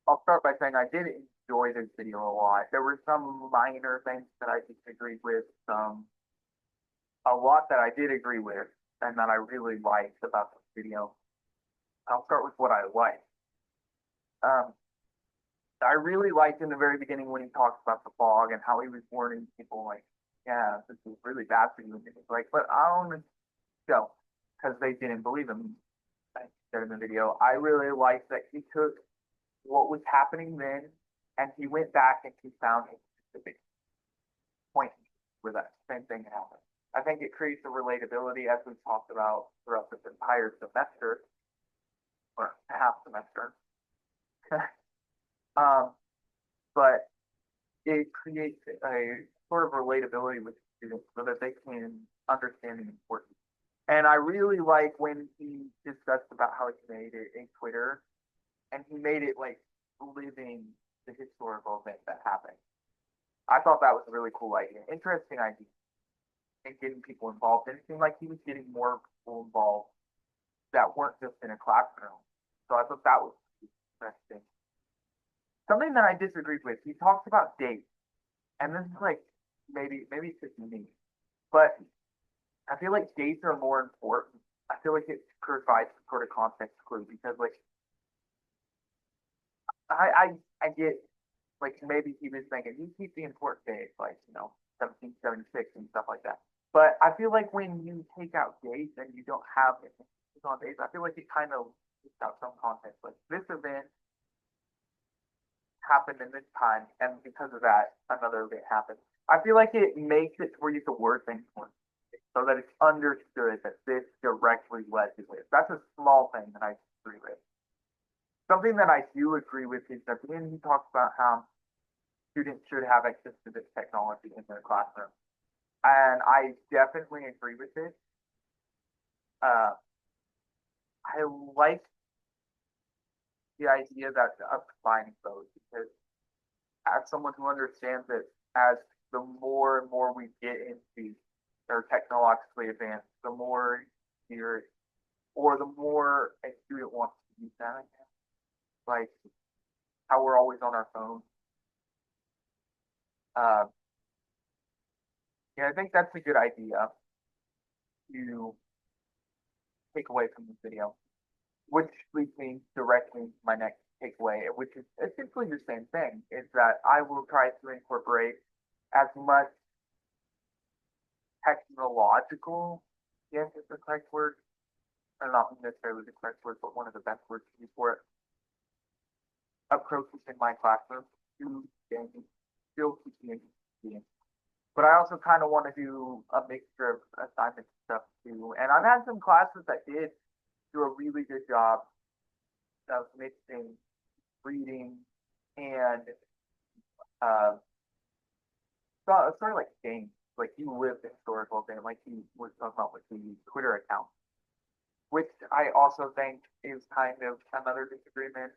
I'll start by saying I did enjoy this video a lot. There were some minor things that I disagreed with, a lot that I did agree with, and that I really liked about this video. I'll start with what I liked. Um, I really liked in the very beginning when he talks about the fog and how he was warning people like, yeah, this is really bad for you. And he's like, but I don't know, because they didn't believe him. Like I said in the video, I really liked that he took what was happening then and he went back and he found a specific point where that same thing happened. I think it creates a relatability as we've talked about throughout this entire semester or half semester. um, but it creates a sort of relatability with students so that they can understand the importance. And I really like when he discussed about how he made it in Twitter and he made it like living the historical event that happened. I thought that was a really cool idea, interesting idea, and getting people involved. And it seemed like he was getting more people involved that weren't just in a classroom. So I thought that was interesting. Something that I disagreed with, he talks about dates, and this is like maybe it's just me, but I feel like dates are more important. I feel like it provides some sort of context clue because like I get like maybe he was thinking you keep the important dates like 1776 and stuff like that. But I feel like when you take out dates and you don't have it on dates, I feel like it kind of takes out some context. Like this event happened in this time, and because of that, another event happened. I feel like it makes it where you can word things more so that it's understood that this directly led to this. That's a small thing that I agree with. Something that I do agree with is that when he talks about how students should have access to this technology in their classroom, and I definitely agree with it. Uh, I like the idea that of combining those because as someone who understands it, as the more and more we get into or technologically advanced, the more you're or the more a student wants to use that. Like how we're always on our phone. Uh, yeah, I think that's a good idea to take away from this video, which leads me directly to my next takeaway, which is essentially the same thing, is that I will try to incorporate as much technological, yes, it's the correct word, or not necessarily the correct word, but one of the best words to use for it, approaches in my classroom to gain, still teaching students. But I also kind of want to do a mixture of assignment stuff too. And I've had some classes that did do a really good job of mixing reading and uh, sort of like games. Like you live the historical thing, like you were talking about with the Twitter account, which I also think is kind of another disagreement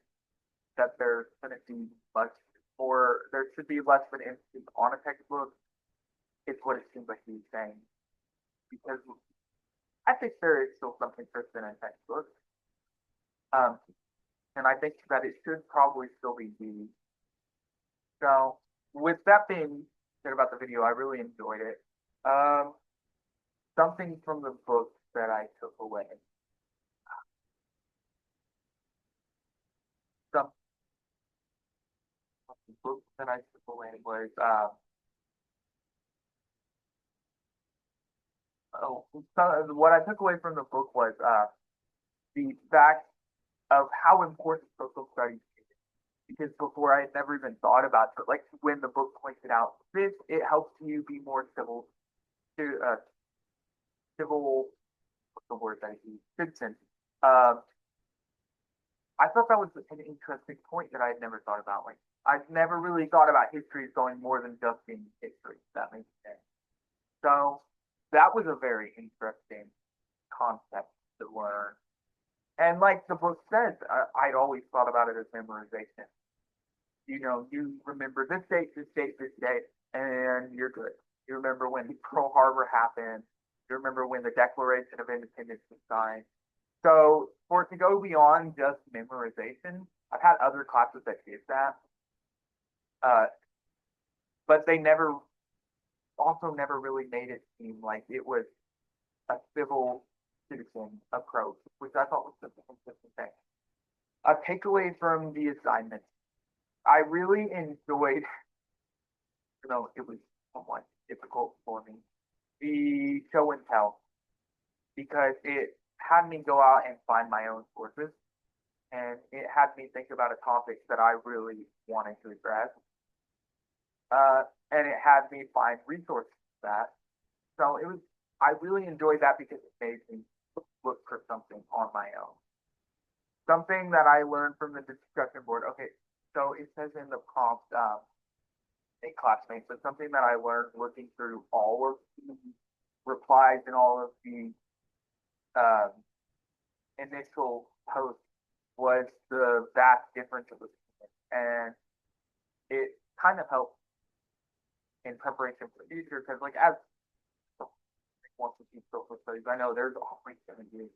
that there shouldn't be much, or there should be less of an emphasis on a textbook. It's what it seems like he's saying because I think there is still some interest in a textbook, um, and I think that it should probably still be used. So, with that being said about the video, I really enjoyed it. Um, Something from the book that I took away. Some of the book that I took away was oh, what I took away from the book was the fact of how important social studies is. Because before I had never even thought about it, like when the book pointed out this, it helps you be more civil, what's the word that I use, citizen. Um, I thought that was an interesting point that I had never thought about. Like I've never really thought about history as going more than just being history. If that makes sense. So that was a very interesting concept to learn. And like the book says, I'd always thought about it as memorization. You remember this date, this date, and you're good. You remember when Pearl Harbor happened. You remember when the Declaration of Independence was signed. So for it to go beyond just memorization, I've had other classes that did that. Uh, but they never really made it seem like it was a civil citizen approach, which I thought was the consistent thing. A takeaway from the assignment, I really enjoyed, it was somewhat difficult for me, the show and tell, because it had me go out and find my own sources, and it had me think about a topic that I really wanted to address. And it had me find resources for that. So I really enjoyed that because it made me look for something on my own. Something that I learned from the discussion board. Okay, so it says in the prompt, a classmate, but something that I learned looking through all of the replies and all of the um, initial posts was the vast difference of opinion, and it kind of helped in preparation for the future because, like, as once you teach social studies, I know there's always going to be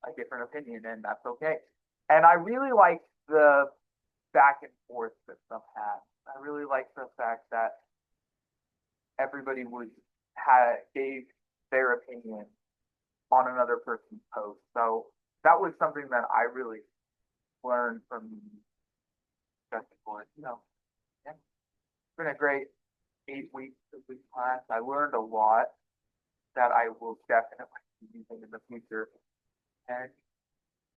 a different opinion, and that's okay. And I really like the back and forth that some had. I really like the fact that everybody gave their opinion on another person's post. So that was something that I really learned from discussion board. Yeah, it's been a great 8 weeks of this class. I learned a lot that I will definitely be using in the future. And